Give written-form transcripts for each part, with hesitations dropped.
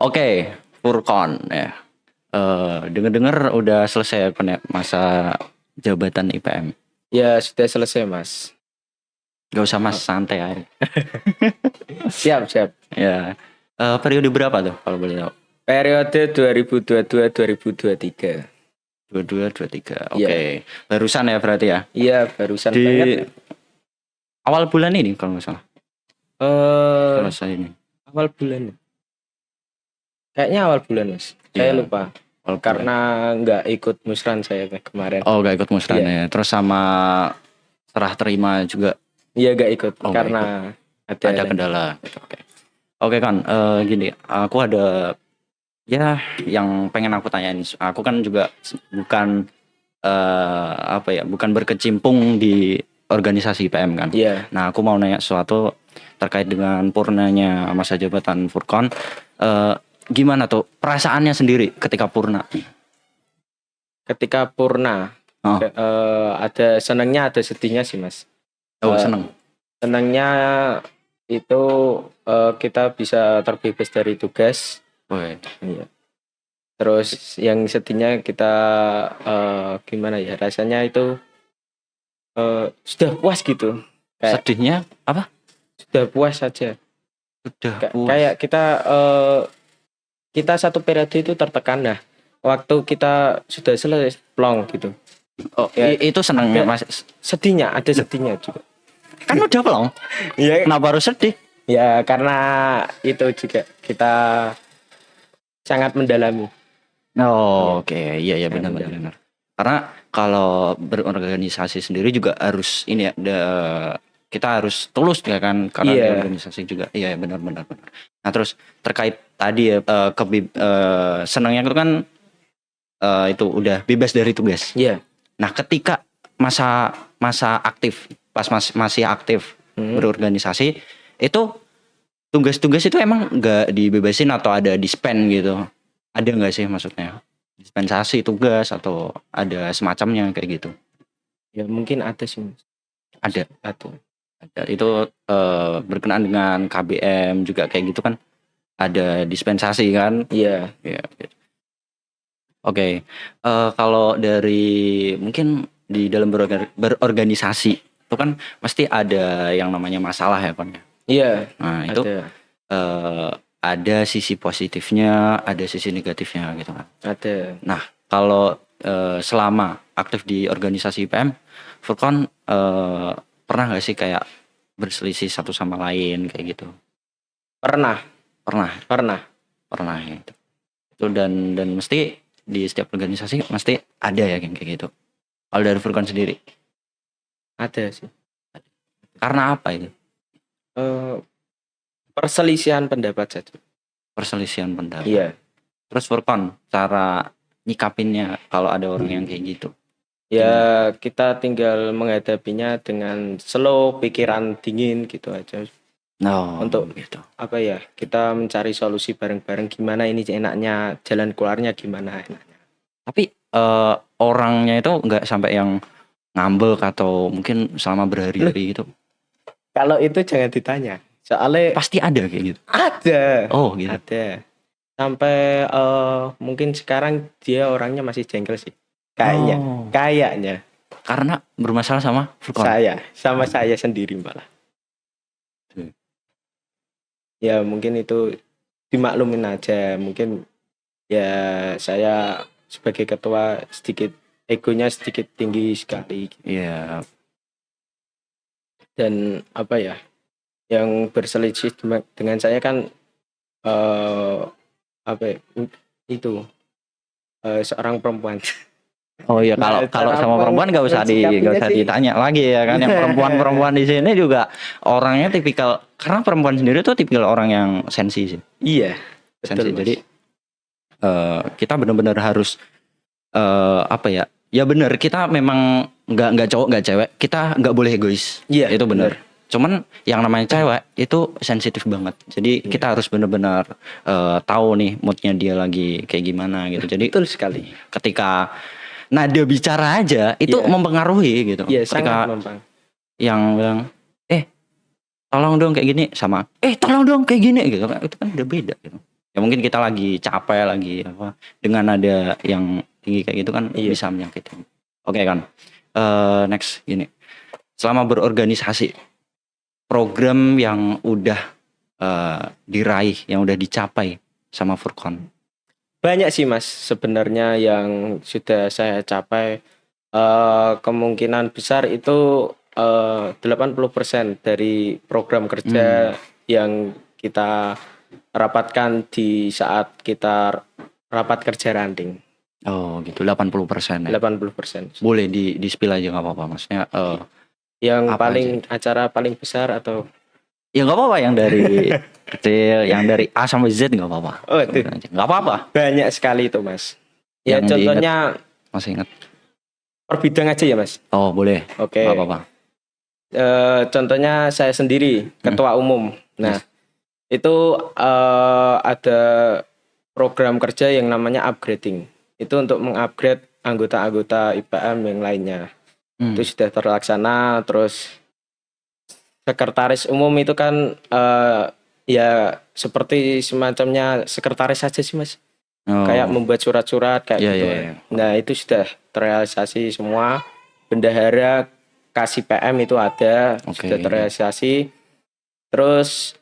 Oke, Furkon ya. Dengar-dengar udah selesai masa jabatan IPM. Ya sudah selesai mas. Gak usah mas, santai aja. Siap. Ya. Periode berapa tuh kalau boleh tahu? Periode 2022-2023. 22, 23. Oke. Iya. Barusan ya berarti ya. Iya barusan Di banget. awal bulan ini kalau nggak salah. Selesai ini. Awal bulan. Kayaknya awal bulan mas. Saya Iya. lupa. Awal bulan. Karena nggak ikut musran saya kemarin. Oh, gak ikut musrah Iya. ya. Terus sama serah terima juga Iya nggak ikut Oh, nggak karena ada kendala. Oke kan, gini, aku ada ya yang pengen aku tanyain. Aku kan juga bukan bukan berkecimpung di organisasi IPM kan. Iya. Nah, aku mau nanya sesuatu terkait dengan purnanya masa jabatan Furkon. Gimana tuh perasaannya sendiri ketika purna? Ketika purna. Oh. Ada senangnya ada sedihnya sih mas. Oh, seneng. Senangnya itu kita bisa terbebas dari tugas. Woy. Iya. Terus yang sedihnya kita gimana ya rasanya itu sudah puas gitu. Sedihnya apa? Sudah puas saja. Sudah puas. Kayak kita satu periode itu tertekan nah. Waktu kita sudah selesai plong gitu. Oh, ya, itu senangnya mas. Sedihnya ada sedihnya juga. Kan udah plong. Iya. Kenapa harus sedih? Ya karena itu juga kita sangat mendalami. Oh, oke. Iya benar. Karena kalau berorganisasi sendiri juga harus ini ya, kita harus tulus ya kan karena di organisasi juga. Iya benar. Nah, terus terkait tadi ya senangnya itu kan itu udah bebas dari tugas. Iya. Nah, ketika masa aktif, pas masih aktif berorganisasi, itu tugas-tugas itu emang nggak dibebasin atau ada dispen gitu? Ada nggak sih maksudnya? Dispensasi tugas atau ada semacamnya kayak gitu? Ya mungkin ada sih. Ada. Itu berkenaan dengan KBM juga kayak gitu kan? Ada dispensasi kan? Iya. Oke. Kalau dari mungkin di dalam berorganisasi itu kan pasti ada yang namanya masalah ya Pak. Iya. Nah itu ada sisi positifnya, ada sisi negatifnya gitu kan. Ada. Nah kalau selama aktif di organisasi IPM, Furkon pernah nggak sih kayak berselisih satu sama lain kayak gitu? Pernah ya. Itu dan mesti di setiap organisasi mesti ada ya kayak gitu. Kalau dari Furkon sendiri? Ada sih. Karena apa itu? Perselisihan pendapat saja. Perselisihan pendapat. Iya. Terus Furkon cara nyikapinnya kalau ada orang yang kayak gitu? Ya kita tinggal menghadapinya dengan slow, pikiran dingin gitu aja. Untuk gitu. Apa ya? Kita mencari solusi bareng-bareng gimana ini enaknya, jalan keluarnya gimana enaknya. Tapi orangnya itu nggak sampai yang ngambek atau mungkin selama berhari-hari gitu? Kalau itu jangan ditanya. Soalnya pasti ada kayak gitu. Ada. Oh gitu. Ada. Sampai mungkin sekarang dia orangnya masih jengkel sih. Kayaknya. Karena bermasalah sama Furkon. Sama saya sendiri malah. Ya mungkin itu dimaklumin aja. Mungkin ya saya sebagai ketua sedikit egonya sedikit tinggi sekali. Iya. Dan apa ya? Yang berselisih dengan saya kan seorang perempuan. Oh iya, kalau sama perempuan nggak usah ditanya lagi ya kan. Yang perempuan di sini juga orangnya tipikal, karena perempuan sendiri tuh tipikal orang yang sensi sih. Iya, sensi. Jadi kita benar-benar harus ya benar, kita memang nggak cowok nggak cewek, kita nggak boleh egois. Iya, itu benar. Cuman yang namanya cewek itu sensitif banget. Jadi kita harus benar-benar tahu nih moodnya dia lagi kayak gimana gitu. Jadi betul sekali. Ketika nada bicara aja itu mempengaruhi gitu. Iya, ketika sangat yang bilang tolong dong kayak gini sama tolong dong kayak gini gitu kan, itu kan udah beda gitu. Ya mungkin kita lagi capek lagi apa dengan nada yang tinggi kayak gitu kan Iya. bisa menyakiti. Oke kan. Next gini. Selama berorganisasi, program yang udah diraih, yang udah dicapai sama Furkon. Banyak sih Mas sebenarnya yang sudah saya capai. Kemungkinan besar itu 80% dari program kerja yang kita rapatkan di saat kita rapat kerja ranting. Oh gitu, 80% ya. 80%. Boleh di spill aja nggak apa-apa, maksudnya Yang apa paling aja? acara paling besar atau Ya nggak apa-apa yang dari kecil, yang dari A sampai Z nggak apa-apa. Oh, itu. Sebutin aja. Nggak apa-apa. banyak sekali itu Mas. Ya Yang contohnya Masih ingat? per bidang aja ya Mas. Oh boleh, Oke. nggak apa-apa. Contohnya saya sendiri ketua umum. Nah, itu ada program kerja yang namanya upgrading. Itu untuk mengupgrade anggota-anggota IPM yang lainnya. Itu sudah terlaksana. Terus sekretaris umum itu kan ya seperti semacamnya sekretaris saja sih Mas. Oh. Kayak membuat surat-surat kayak Iya, gitu. iya. Nah, itu sudah terrealisasi semua. Bendahara kasih PM itu ada, Oke. sudah terrealisasi. Terus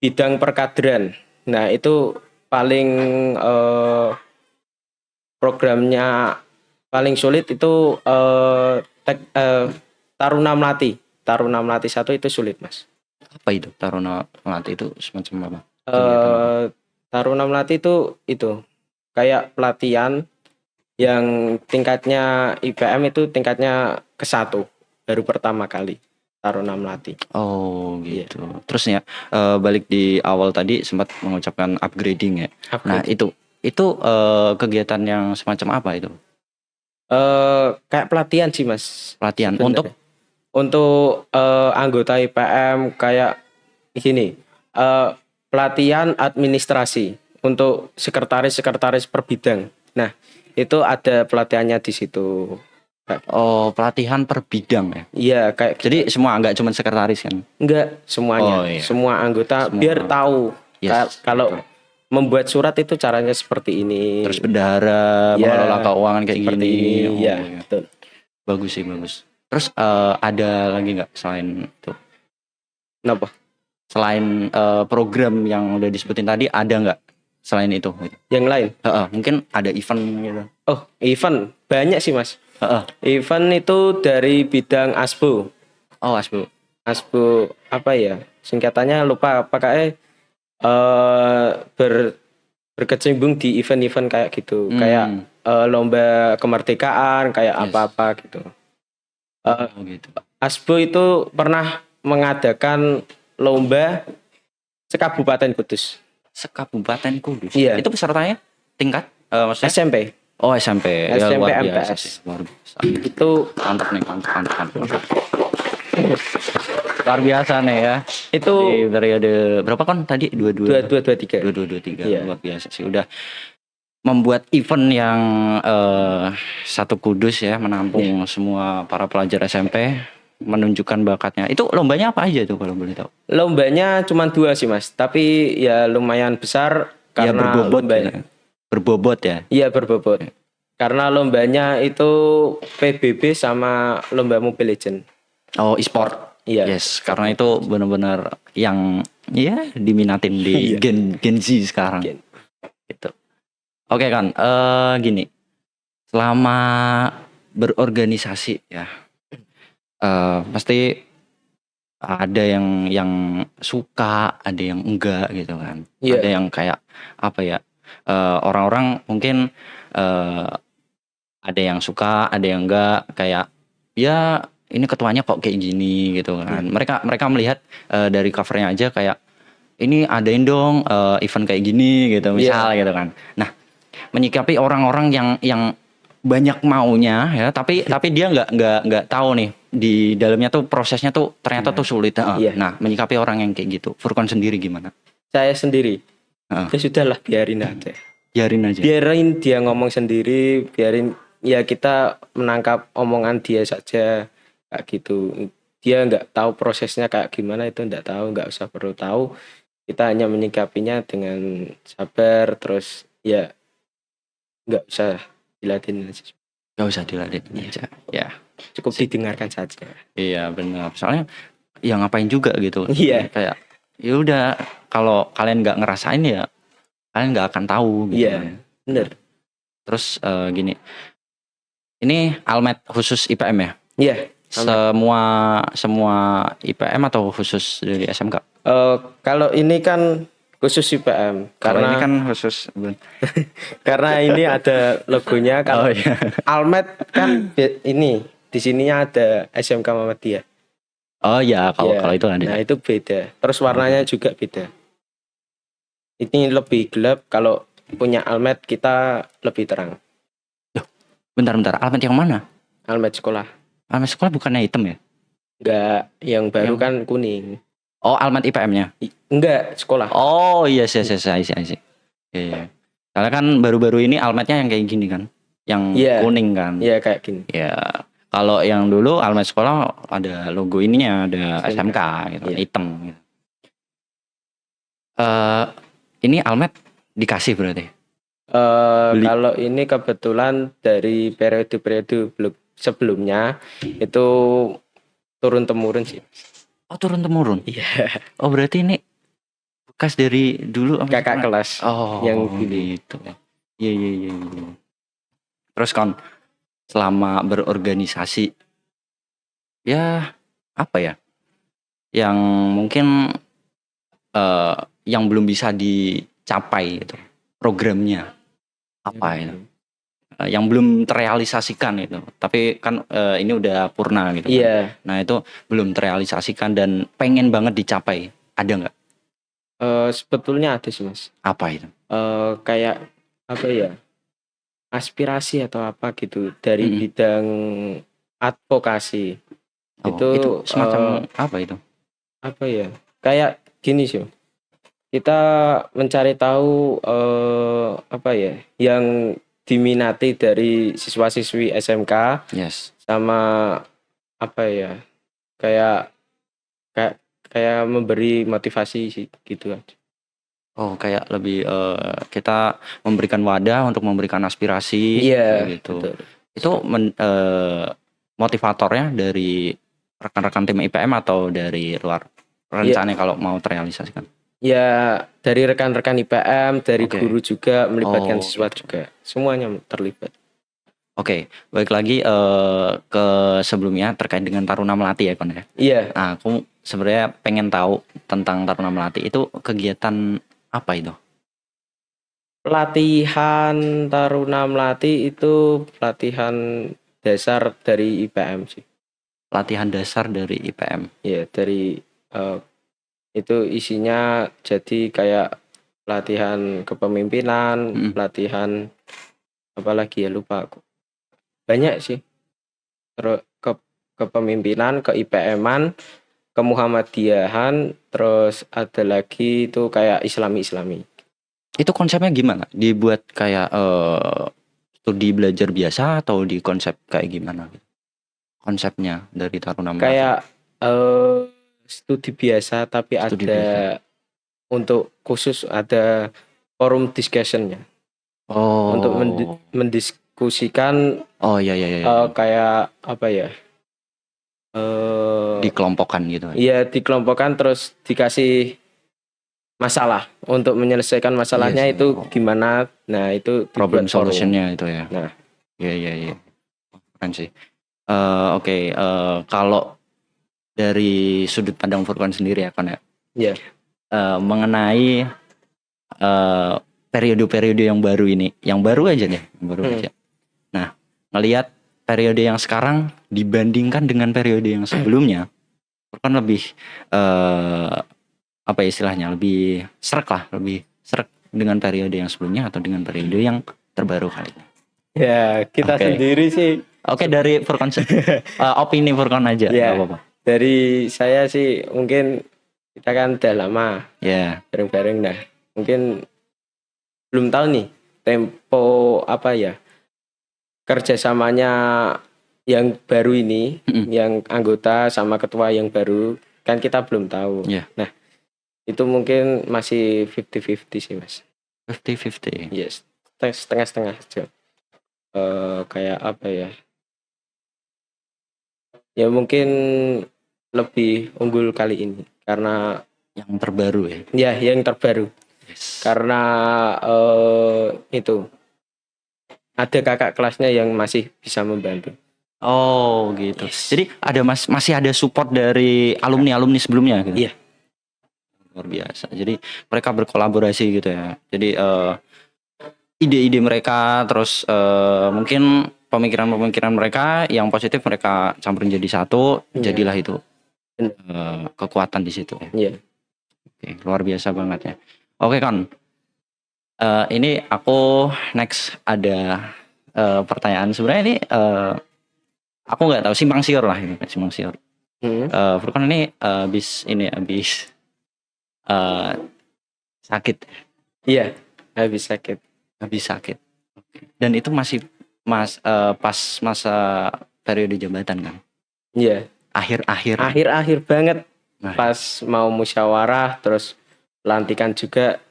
bidang perkaderan. Nah, itu paling programnya paling sulit itu Taruna Melati. Taruna Melati 1 itu sulit, Mas. Apa itu Taruna Melati itu semacam apa? Taruna Melati itu kayak pelatihan yang tingkatnya IPM itu tingkatnya ke-1 baru pertama kali Taruna Melati. Oh gitu. Terus ya balik di awal tadi sempat mengucapkan upgrading ya. Nah itu kegiatan yang semacam apa itu? Kayak pelatihan sih Mas. Pelatihan Sebenarnya. Untuk anggota IPM kayak gini, pelatihan administrasi untuk sekretaris per bidang. Nah, itu ada pelatihannya di situ. Oh, pelatihan per bidang ya? Iya, kayak jadi semua nggak cuma sekretaris kan? Enggak, semuanya. Oh, iya. Semua anggota biar tahu kalau membuat surat itu caranya seperti ini. Terus bendahara, mengelola keuangan kayak gini. Iya, betul. Bagus sih, bagus. Terus ada lagi nggak selain itu? Kenapa? Selain program yang udah disebutin tadi, ada nggak selain itu? Yang lain? Mungkin ada event gitu. Oh, event banyak sih Mas. Event itu dari bidang ASBO. Oh, ASBO. ASBO apa ya? Singkatannya lupa. Pakai berkecimpung di event-event kayak gitu. Kayak lomba kemerdekaan, kayak apa-apa gitu. Gitu. ASBO itu pernah mengadakan lomba sekabupaten Kudus. Sekabupaten Kudus. Iya. Itu pesertanya tingkat maksudnya? SMP. Oh, SMP. SMP luar MTS. Biasa. Luar biasa. Itu mantap nih, mantap. Luar biasa nih ya. Itu di periode berapa kan tadi? 2223. 2223. Iya. Luar biasa sih, udah membuat event yang satu Kudus ya, menampung semua para pelajar SMP, menunjukkan bakatnya. Itu lombanya apa aja tuh kalau boleh tahu? Lombanya cuma 2 sih Mas, tapi ya lumayan besar karena berbobot ya. Iya, berbobot. Karena lombanya itu PBB sama lomba Mobile Legend. Oh, e-sport. Iya. Yes, karena itu benar-benar yang ya diminatin di Gen Z sekarang. Gitu. Oke kan, gini. Selama berorganisasi ya, pasti ada yang suka, ada yang enggak gitu kan. Ada yang kayak apa ya? Orang-orang mungkin ada yang suka, ada yang enggak, kayak ya ini ketuanya kok kayak gini gitu kan. Mereka melihat dari covernya aja kayak ini adain dong event kayak gini gitu misal gitu kan. Nah, menyikapi orang-orang yang banyak maunya ya, tapi dia nggak tahu nih di dalamnya tuh prosesnya tuh ternyata tuh sulit. Nah, menyikapi orang yang kayak gitu, Furkon sendiri gimana? Saya sendiri. Ya sudahlah, biarin aja. Biarin dia ngomong sendiri, biarin ya kita menangkap omongan dia saja kayak gitu. Dia nggak tahu prosesnya kayak gimana, itu nggak tahu, nggak usah perlu tahu. kita hanya menyikapinya dengan sabar, terus ya nggak usah diladenin aja. Gak usah diladenin aja. Ya. Cukup didengarkan saja. Iya benar. Soalnya ya ngapain juga gitu. Iya. Kayak ya udah kalau kalian nggak ngerasain ya kalian nggak akan tahu gitu Iya, kan. bener. Terus gini. Ini Almet khusus IPM ya? Iya. Semua IPM atau khusus dari SMK? Kalau ini kan khusus IPM Kalau ini karena kan khusus karena ini ada logonya. Kalau iya. Almet kan ini di sininya ada SMK Muhammadiyah. Oh ya, kalau Ya, itu ada. nah itu beda. Terus warnanya juga beda. Ini lebih gelap, kalau punya Almet kita lebih terang. Bentar, Almet yang mana? Almet sekolah. Almet sekolah bukannya hitam ya? Enggak, yang baru kan kuning. Oh, Almet IPM-nya? Enggak, sekolah. Oh iya, iya. Iya. Karena kan baru-baru ini Almetnya yang kayak gini kan, yang kuning kan? Iya kayak gini. Ya, kalau yang dulu Almet sekolah ada logo ininya, ada SMK gitu, hitam. Gitu. Ini Almet dikasih berarti? Kalau ini kebetulan dari periode-periode sebelumnya itu turun temurun sih. Oh, turun temurun? Iya. Oh, berarti ini bekas dari dulu kakak kelas. Oh, yang gitu. Iya. Terus kan selama berorganisasi ya apa ya? Yang mungkin yang belum bisa dicapai gitu. Programnya apa itu? Yang belum terrealisasikan itu. Tapi kan ini udah purna gitu kan. Nah, itu belum terrealisasikan dan pengen banget dicapai. Ada nggak? Sebetulnya ada sih, Mas. Apa itu? Kayak apa ya? Aspirasi atau apa gitu dari bidang advokasi. Itu semacam apa itu? Apa ya? Kayak gini sih. Kita mencari tahu apa ya? Yang diminati dari siswa-siswi SMK. Yes. Sama apa ya? Kayak memberi motivasi sih gitu aja. Oh, kayak lebih kita memberikan wadah untuk memberikan aspirasi gitu. Betul. Itu motivatornya dari rekan-rekan tim IPM atau dari luar rencananya kalau mau terrealisasikan? Ya, dari rekan-rekan IPM, dari guru juga, melibatkan siswa juga. Semuanya terlibat. Oke, balik lagi ke sebelumnya terkait dengan Taruna Melati ya, Kon ya? Iya. Nah, aku sebenarnya pengen tahu tentang Taruna Melati itu kegiatan apa itu? Pelatihan Taruna Melati itu pelatihan dasar dari IPM sih. Pelatihan dasar dari IPM? Iya, dari itu isinya jadi kayak pelatihan kepemimpinan, pelatihan apalagi ya lupa aku. Banyak sih. Terus kepemimpinan, ke IPM-an, ke Muhammadiyahan, terus ada lagi itu kayak Islami. Itu konsepnya gimana? Dibuat kayak studi belajar biasa atau di konsep kayak gimana? Konsepnya dari Taruna Melati? Kayak studi biasa tapi studi ada biasa. Untuk khusus ada forum discussion-nya. Oh. Untuk mendiskusikan. Oh iya. Kayak apa ya? Dikelompokkan gitu. Iya, dikelompokkan terus dikasih masalah untuk menyelesaikan masalahnya itu gimana. Nah, itu problem solution-nya itu ya. Nah, iya. Keren sih. Oke, kalau dari sudut pandang Furqan sendiri ya, Kon ya. Iya. Mengenai periode-periode yang baru ini, yang baru aja. Nah, ngelihat periode yang sekarang dibandingkan dengan periode yang sebelumnya, Furqan lebih apa istilahnya, lebih serak dengan periode yang sebelumnya atau dengan periode yang terbaru kali ini? Ya, kita sendiri sih. Oke, dari Furqan opini Furqan aja, nggak apa-apa. Dari saya sih mungkin kita kan udah lama bareng-bareng, nah mungkin belum tahu nih tempo apa ya kerjasamanya yang baru ini, yang anggota sama ketua yang baru kan kita belum tahu. Nah, Itu mungkin masih 50-50 sih Mas. 50-50. Yes, setengah-setengah aja. Kayak apa ya? Ya mungkin lebih unggul kali ini karena Yang terbaru ya. ya yang terbaru. Yes. Karena itu ada kakak kelasnya yang masih bisa membantu. Oh gitu. Yes. Jadi masih ada support dari alumni sebelumnya gitu. Iya. Luar biasa. Jadi mereka berkolaborasi gitu ya. Jadi ide-ide mereka terus mungkin pemikiran-pemikiran mereka yang positif mereka campurin jadi satu, jadilah itu kekuatan di situ ya. Iya. Oke, luar biasa banget ya. Oke Kon, ini aku next ada pertanyaan. Sebenarnya ini aku nggak tahu, simpang siur lah ini, simpang siur. Furqan ini habis sakit. Iya, habis sakit. Dan itu masih pas masa periode jabatan kan? Iya. Akhir banget. Nah, pas mau musyawarah terus pelantikan juga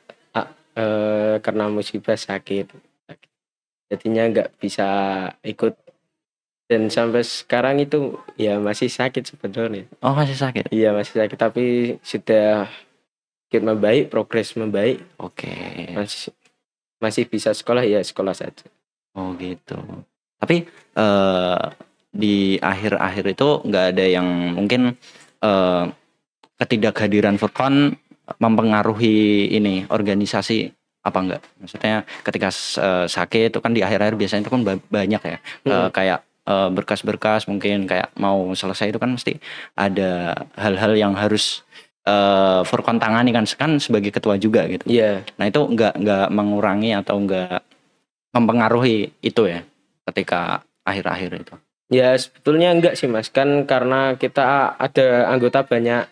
karena musibah sakit. Jadinya nggak bisa ikut. Dan sampai sekarang itu ya masih sakit sebetulnya. Oh masih sakit? Iya masih sakit tapi sudah sedikit membaik, progres membaik. Oke. Masih bisa sekolah ya sekolah saja. Oh gitu. Tapi di akhir-akhir itu nggak ada yang mungkin ketidakhadiran Furqan mempengaruhi ini organisasi apa enggak? Maksudnya ketika sakit itu kan di akhir-akhir biasanya itu kan banyak ya. Kayak berkas-berkas mungkin kayak mau selesai itu kan mesti ada hal-hal yang harus Furqan tangani kan sebagai ketua juga gitu. Iya. Nah itu nggak mengurangi atau nggak mempengaruhi itu ya ketika akhir-akhir itu. Ya sebetulnya enggak sih Mas, kan karena kita ada anggota banyak.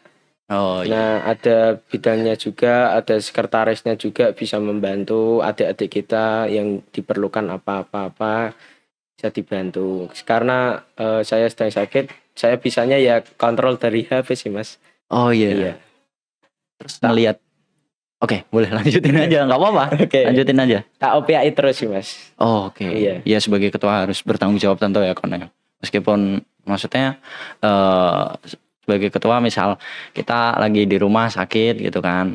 Oh iya. Nah ada bidangnya juga, ada sekretarisnya juga bisa membantu adik-adik kita yang diperlukan apa-apa bisa dibantu. Karena saya sedang sakit, saya bisanya ya kontrol dari HP sih Mas. Oh iya. Iya. Terus ngelihat, oke, boleh lanjutin aja, nggak apa-apa. Oke. Lanjutin aja. Tak OPAI terus sih Mas. Oh, oke. Iya. Ya sebagai ketua harus bertanggung jawab tentu ya Kon ya. Meskipun maksudnya sebagai ketua misal kita lagi di rumah sakit gitu kan.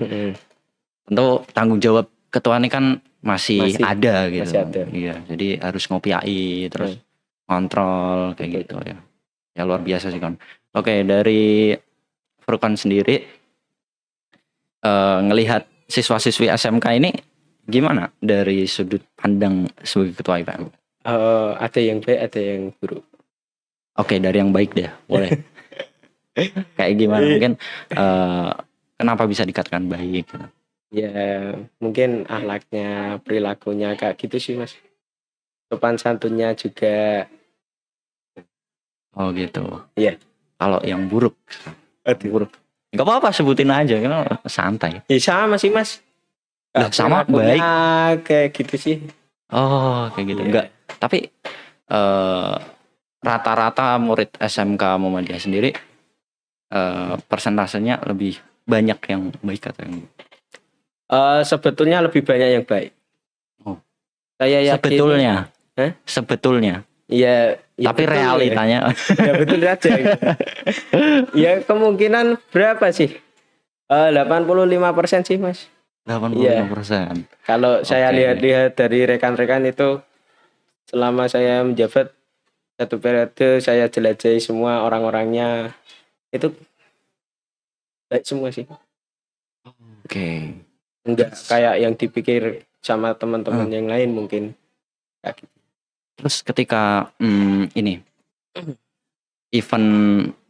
Tentu tanggung jawab ketua ini kan masih ada gitu. Masih ada. Iya, jadi harus ngopiai terus kontrol kayak gitu ya. Ya luar biasa sih Kon. Oke, dari Furqan sendiri ngelihat siswa-siswi SMK ini gimana dari sudut pandang sebagai ketua IPM? Ada yang baik, ada yang buruk. Oke, dari yang baik deh, boleh. Kayak gimana? Mungkin kenapa bisa dikatakan baik? Gitu? Ya mungkin akhlaknya, perilakunya kayak gitu sih Mas. Sopan santunnya juga. Oh gitu. Iya. Kalau yang buruk, nggak apa-apa sebutin aja, kan santai. Ya sama sih Mas. Lah, sama baik. Kayak gitu sih. Oh kayak gitu. Enggak. Tapi rata-rata murid SMK Muhammadiyah sendiri persentasenya lebih banyak yang baik atau yang sebetulnya lebih banyak yang baik. Oh. Saya yakin. Sebetulnya. Iya. Tapi realitanya. Ya betul aja. Ya kemungkinan berapa sih? 85% sih Mas. 85%. Kalau saya lihat-lihat dari rekan-rekan itu selama saya menjabat satu periode saya jelajahi semua orang-orangnya itu baik semua sih. Oke. Enggak kayak yang dipikir sama teman-teman yang lain mungkin. Terus ketika ini event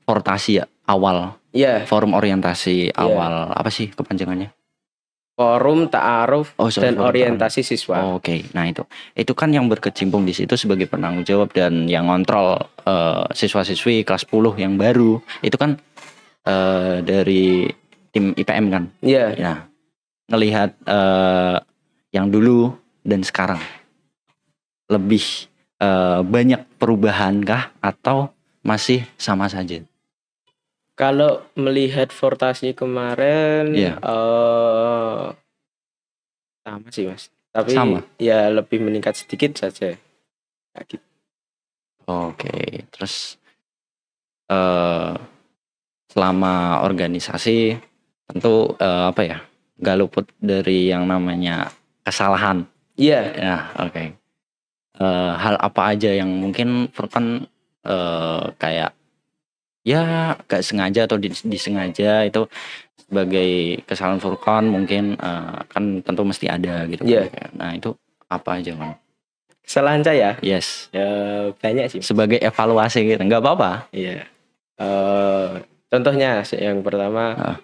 portasi ya, awal. Iya. Forum orientasi awal apa sih kepanjangannya? Forum Ta'aruf dan Orientasi Siswa. Oh, Oke. Nah itu kan yang berkecimpung di situ sebagai penanggung jawab dan yang ngontrol siswa-siswi kelas 10 yang baru itu kan dari tim IPM kan. Iya. Nah ngelihat yang dulu dan sekarang lebih banyak perubahan kah atau masih sama saja? Kalau melihat Fortasi kemarin Iya. sama sih Mas. Tapi Sama? ya lebih meningkat sedikit saja. Kayak gitu. Oke, terus eh selama organisasi tentu apa ya, nggak luput dari yang namanya kesalahan. Iya, Ya, oke. Hal apa aja yang mungkin Furkan kayak ya gak sengaja atau disengaja itu sebagai kesalahan Furkan mungkin kan tentu mesti ada gitu Iya. kan. Nah itu apa aja kan? kesalahan saya Yes, ya banyak sih. sebagai evaluasi gitu, nggak apa-apa. Iya. Contohnya yang pertama, Ah.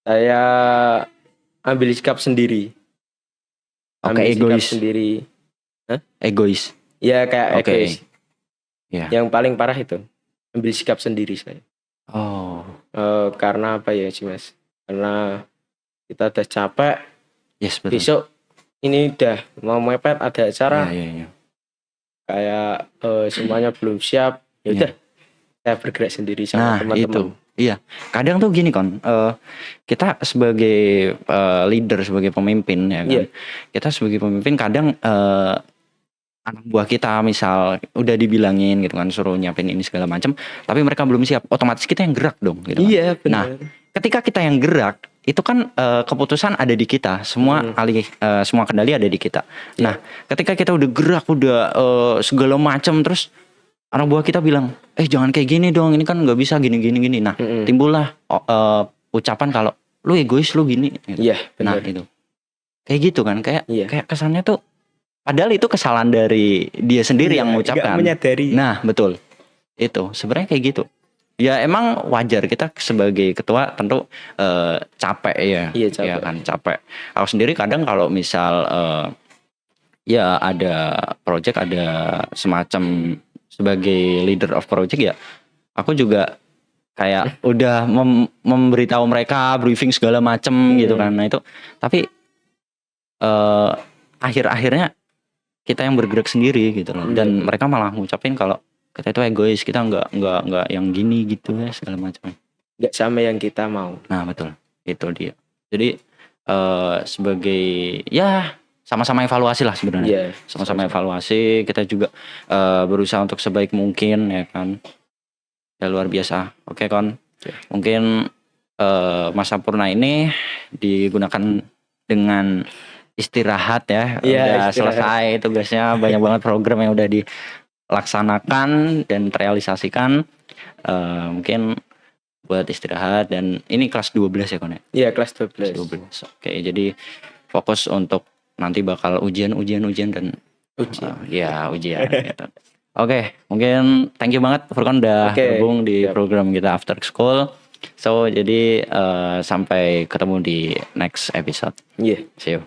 saya ambil sikap sendiri. Oke, Ambil sikap egois. sendiri. Egois. Ya kayak Oke. egois. Ya. Yang paling parah itu ambil sikap sendiri saya. Oh, Karena apa ya sih Mas? Karena kita udah capek. yes betul. Besok ini udah mau mepet ada acara. Iya. Kayak semuanya belum siap. Ya udah, saya bergerak sendiri Nah sama teman-teman. itu, iya. Kadang tuh gini kan, kita sebagai leader, sebagai pemimpin ya kan. Iya. Kita sebagai pemimpin kadang anak buah kita misal udah dibilangin gitu kan, suruh nyiapin ini segala macam, tapi mereka belum siap, otomatis kita yang gerak dong gitu kan. Iya benar. Nah, ketika kita yang gerak, itu kan keputusan ada di kita, semua semua kendali ada di kita. Nah, ketika kita udah gerak, udah segala macam, terus anak buah kita bilang, jangan kayak gini dong, ini kan nggak bisa gini. Nah, timbullah ucapan kalau lu egois, lu gini. Gitu. Iya Nah benar. itu, kayak gitu kan, kayak Iya. kayak kesannya tuh, padahal itu kesalahan dari dia sendiri yang mengucapkan. Nggak menyadari. Nah betul, itu sebenarnya kayak gitu. Ya emang wajar, kita sebagai ketua tentu capek ya. Iya, capek. Ya kan, capek. Aku sendiri kadang kalau misal ya ada project, ada semacam sebagai leader of project ya, aku juga kayak udah memberitahu mereka, briefing segala macem gitu kan. Nah itu, tapi akhir-akhirnya kita yang bergerak sendiri gitu loh. Dan mereka malah ngucapin kalau kita itu egois, kita nggak yang gini gitu ya segala macam. Nggak sama yang kita mau. Nah betul, itu dia. Jadi sebagai ya sama-sama evaluasi lah sebenarnya. Iya. Sama-sama evaluasi, kita juga berusaha untuk sebaik mungkin ya kan. Ya luar biasa. Oke Kon. Mungkin masa purna ini digunakan dengan istirahat ya. Iya, Udah istirahat. selesai tugasnya, banyak banget program yang udah dilaksanakan dan terrealisasikan. Mungkin buat istirahat, dan ini kelas 12 ya Kon ya? Iya, kelas 12. 12. Oke, jadi fokus untuk nanti bakal ujian dan Ujian. ujian gitu. Oke, mungkin thank you banget Furkan udah gabung di program kita After School. So, jadi sampai ketemu di next episode. Iya. See you.